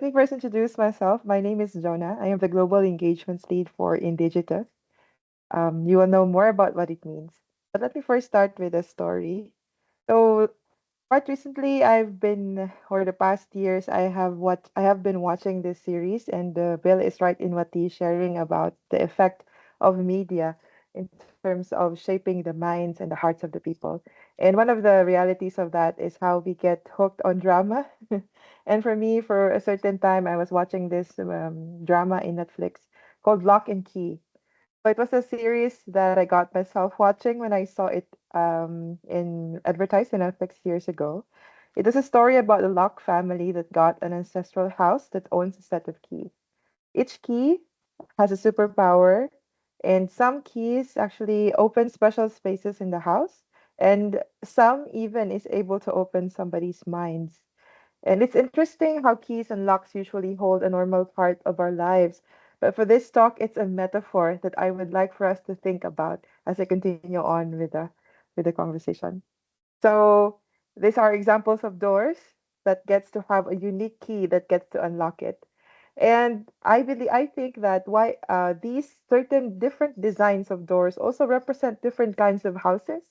me first introduce myself. My name is Jonah. I am the Global Engagements Lead for Indigitus. You will know more about what it means. But let me first start with a story. So, quite recently, or the past years, I have been watching this series, and Bill is right in what he's sharing about the effect of media in terms of shaping the minds and the hearts of the people. And one of the realities of that is how we get hooked on drama. And for me, for a certain time, I was watching this drama in Netflix called Lock and Key. So it was a series that I got myself watching when I saw it in advertised in Netflix years ago. It was a story about a Locke family that got an ancestral house that owns a set of keys. Each key has a superpower, and some keys actually open special spaces in the house, and some even is able to open somebody's minds. And it's interesting how keys and locks usually hold a normal part of our lives. But for this talk, it's a metaphor that I would like for us to think about as I continue on with the conversation. So these are examples of doors that gets to have a unique key that gets to unlock it. And I think that why these certain different designs of doors also represent different kinds of houses,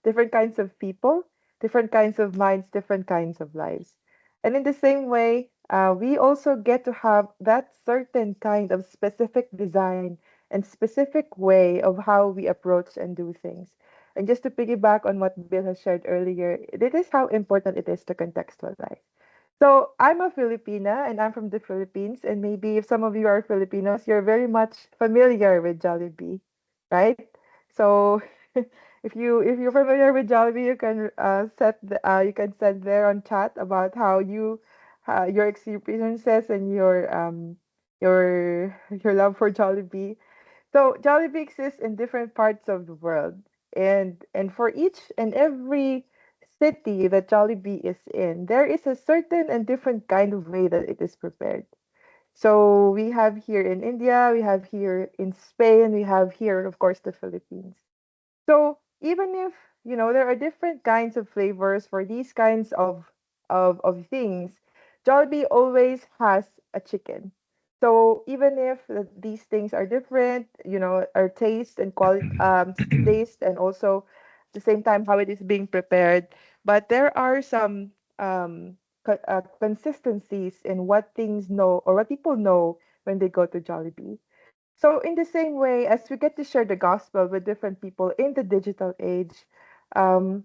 different kinds of people, different kinds of minds, different kinds of lives. And in the same way, we also get to have that certain kind of specific design and specific way of how we approach and do things. And just to piggyback on what Bill has shared earlier, it is how important it is to contextualize. So I'm a Filipina and I'm from the Philippines. And maybe if some of you are Filipinos, you're very much familiar with Jollibee, right? So if you're familiar with Jollibee, you can set there on chat about how your experiences and your love for Jollibee. So Jollibee exists in different parts of the world, and for each and every city that Jollibee is in, there is a certain and different kind of way that it is prepared. So we have here in India, we have here in Spain, we have here, of course, the Philippines. So even if, there are different kinds of flavors for these kinds of things, Jollibee always has a chicken. So even if these things are different, our taste and quality, taste and also at the same time how it is being prepared, but there are some consistencies in what things know or what people know when they go to Jollibee. So, in the same way, as we get to share the gospel with different people in the digital age, um,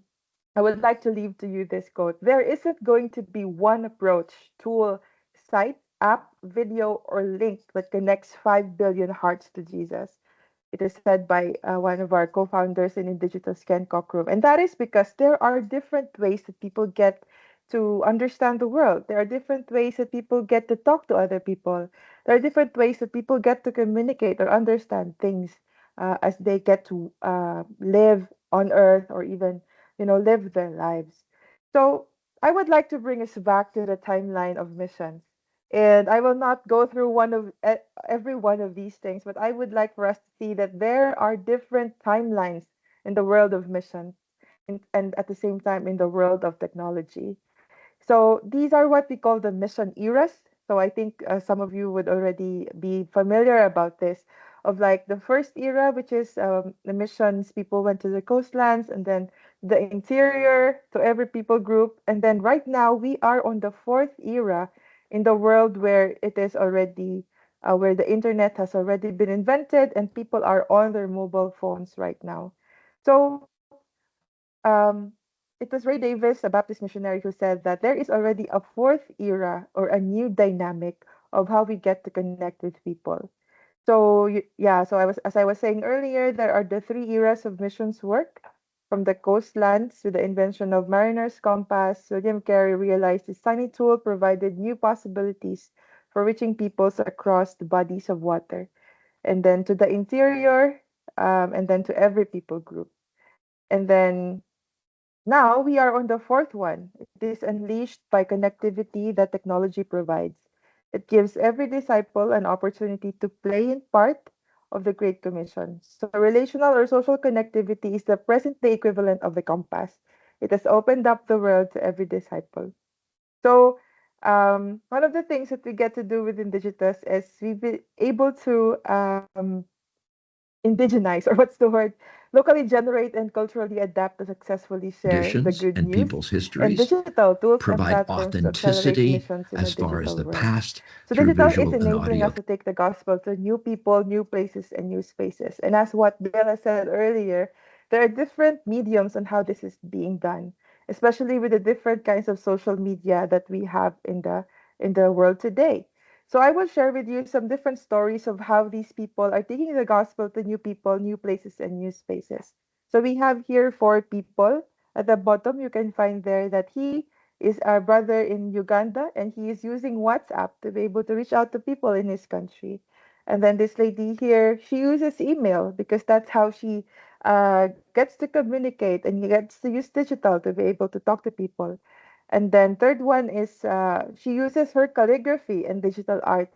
I would like to leave to you this quote. There isn't going to be one approach, tool, site, app, video, or link that connects 5 billion hearts to Jesus. It is said by one of our co-founders in Indigital Ken Cockrum. And that is because there are different ways that people get to understand the world. There are different ways that people get to talk to other people. There are different ways that people get to communicate or understand things as they get to live on earth or even, live their lives. So I would like to bring us back to the timeline of missions. And I will not go through every one of these things, but I would like for us to see that there are different timelines in the world of mission and at the same time in the world of technology. So these are what we call the mission eras. So I think some of you would already be familiar about this, of like the first era, which is the missions, people went to the coastlands, and then the interior to every people group. And then right now we are on the fourth era in the world where it is already, where the internet has already been invented and people are on their mobile phones right now. So um, it was Ray Davis, a Baptist missionary, who said that there is already a fourth era or a new dynamic of how we get to connect with people. So yeah, so as I was saying earlier, there are the three eras of missions work. From the coastlands to the invention of mariner's compass, William Carey realized his tiny tool provided new possibilities for reaching peoples across the bodies of water. And then to the interior, and then to every people group. And then now we are on the fourth one. It is unleashed by connectivity that technology provides. It gives every disciple an opportunity to play in part of the Great Commission. So relational or social connectivity is the present day equivalent of the compass. It has opened up the world to every disciple. So one of the things that we get to do within Digitas is we've been able to indigenize, or what's the word, locally generate and culturally adapt to successfully share the Traditions good and news people's and histories, digital tools and provide platforms to accelerate authenticity missions in a as far as digital the world. past So through digital is visual and enabling us audio. to take the gospel to new people, new places, and new spaces. And as what Bella said earlier, there are different mediums on how this is being done, especially with the different kinds of social media that we have in the world today. So I will share with you some different stories of how these people are taking the gospel to new people, new places, and new spaces. So we have here four people. At the bottom, you can find there that he is our brother in Uganda, and he is using WhatsApp to be able to reach out to people in his country. And then this lady here, she uses email because that's how she gets to communicate and gets to use digital to be able to talk to people. And then third one is she uses her calligraphy and digital art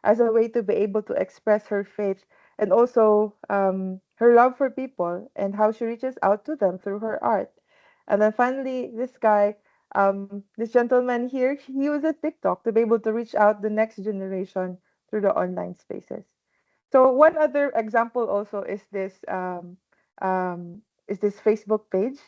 as a way to be able to express her faith and also her love for people and how she reaches out to them through her art. And then finally, this guy, this gentleman here, he uses TikTok to be able to reach out the next generation through the online spaces. So one other example also is this Facebook page.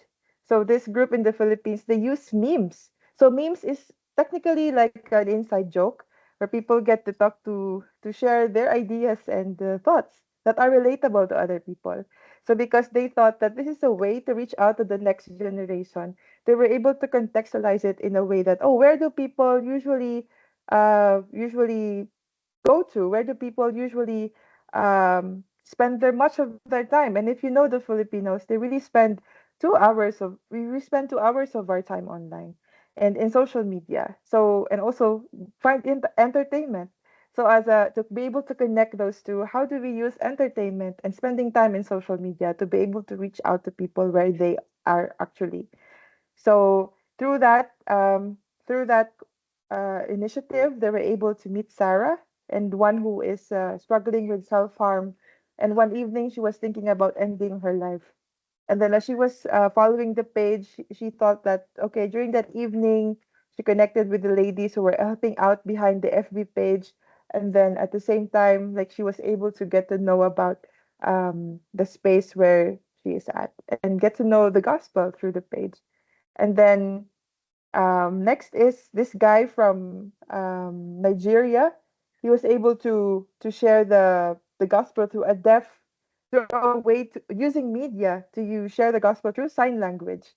So this group in the Philippines, they use memes. So memes is technically like an inside joke where people get to to share their ideas and thoughts that are relatable to other people. So because they thought that this is a way to reach out to the next generation, they were able to contextualize it in a way that, oh, where do people usually go to? Where do people usually spend their much of their time? And if you know the Filipinos, they really spend 2 hours of we spend 2 hours of our time online and in social media. So and also find entertainment. So as a to be able to connect those two, how do we use entertainment and spending time in social media to be able to reach out to people where they are actually? So through that initiative, they were able to meet Sarah and one who is struggling with self-harm. And one evening, she was thinking about ending her life. And then as she was following the page, she thought that, okay, during that evening, she connected with the ladies who were helping out behind the FB page. And then at the same time, like she was able to get to know about the space where she is at and get to know the gospel through the page. And then next is this guy from Nigeria. He was able to share the gospel through a deaf through a way to using media to share the gospel through sign language.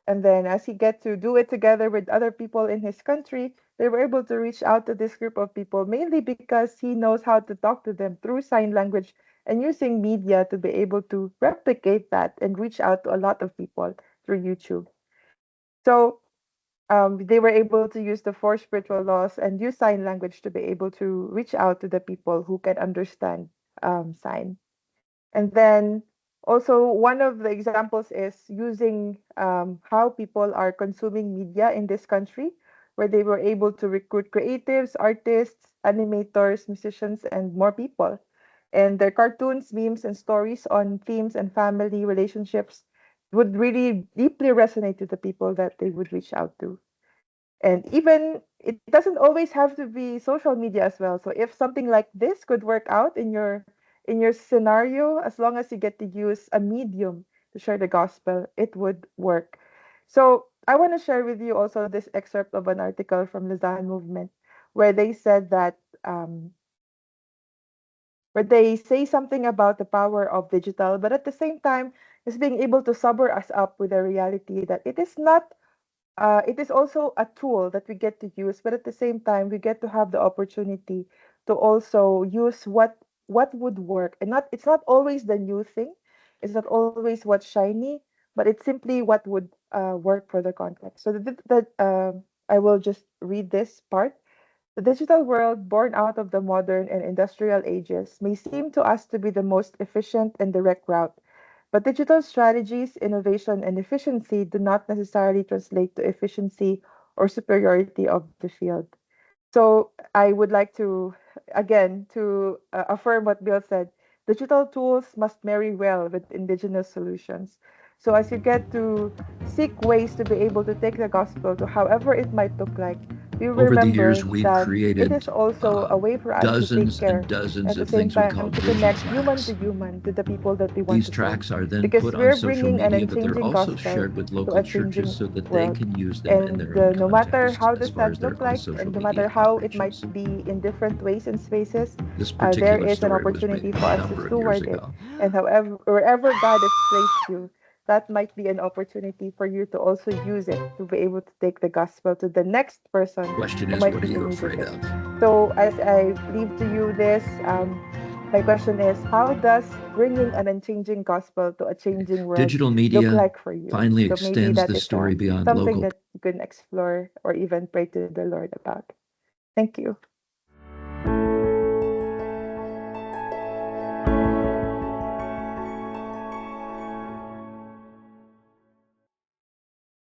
And then as he get to do it together with other people in his country, they were able to reach out to this group of people mainly because he knows how to talk to them through sign language and using media to be able to replicate that and reach out to a lot of people through YouTube. So they were able to use the four spiritual laws and use sign language to be able to reach out to the people who can understand sign. And then also one of the examples is using how people are consuming media in this country, where they were able to recruit creatives, artists, animators, musicians, and more people. And their cartoons, memes, and stories on themes and family relationships would really deeply resonate to the people that they would reach out to. And even it doesn't always have to be social media as well. So if something like this could work out in your scenario, as long as you get to use a medium to share the gospel, it would work. So I want to share with you also this excerpt of an article from Lausanne Movement where they said that where they say something about the power of digital, but at the same time is being able to sober us up with the reality that it is not it is also a tool that we get to use, but at the same time, we get to have the opportunity to also use what would work, and not it's not always the new thing, it's not always what's shiny, but it's simply what would work for the context. So I will just read this part. The digital world, born out of the modern and industrial ages, may seem to us to be the most efficient and direct route, but digital strategies, innovation, and efficiency do not necessarily translate to efficiency or superiority of the field. So I would like to, again, to affirm what Bill said. Digital tools must marry well with indigenous solutions. So as you get to seek ways to be able to take the gospel to however it might look like, we Over the years, remember we've that it created is also a way for us to take dozens and care, dozens at the of same things we time call to digital connect tracks. human to the people that we want These to serve. tracks are then Because put on we're social bringing an media, but they're unchanging also gospel shared with to a local churches changing so that they world. can use them in And their own no matter contexts how as does far that as look their own like, social and no media matter how it might outreaches. be in different ways and spaces, This there particular is an story was opportunity made for a us to number of years steward it. ago. And however, wherever God has placed you, that might be an opportunity for you to also use it to be able to take the gospel to the next person Question who is, might what are be you in need of afraid it. of? So, as I leave to you this, my question is, how does bringing an unchanging gospel to a Okay. changing world Digital look media like for you? finally So maybe extends that the is story beyond something local. that you can explore or even pray to the Lord about. Thank you.